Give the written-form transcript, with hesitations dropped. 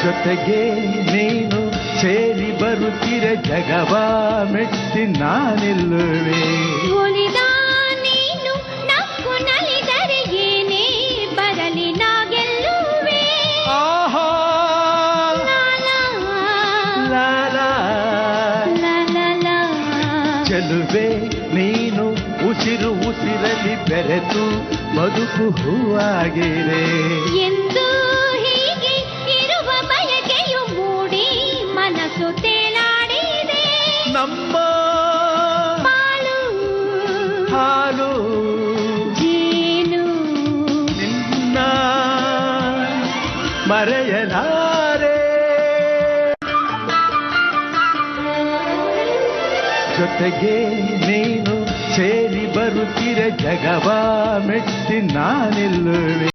ಜೊತೆಗೆ ನೀನು ಸೇರಿ ಬರುತ್ತಿರೆ ಜಗವ ಮೆಟ್ಟಿ ನಾನಿಲ್ಲುವೆ. ಉಳಿದ ನೀನು ನಕ್ಕು ನಲಿದರೆ ಏನೇ ಬರಲಿ ನಾ ಗೆಲ್ಲುವೆ. ಆಹಾ ಲಾಲಾ ಚೆಲುವೆ ನೀನು ಉಸಿರು ಉಸಿರಲ್ಲಿ ಬೆರೆತು ಬದುಕು ಹೂವಾಗಿದೆ. ಎಂದು ಹೀಗೆ ಇರುವ ಬಯಕೆಯು ಮೂಡಿ ಮನಸ್ಸು ತೇಲಾಡಿದೆ. ನಮ್ಮ ಪಾಲು ಹಾಲು ಜೇನು ನಿನ್ನ ಮರೆಯಲಾರೆ. ಜೊತೆಗೆ ನೀನು ಸೇರಿ ಬರುತ್ತಿರೆ ಜಗವ ಮೆಟ್ಟಿ ನಾನಿಲ್ಲುವೆ.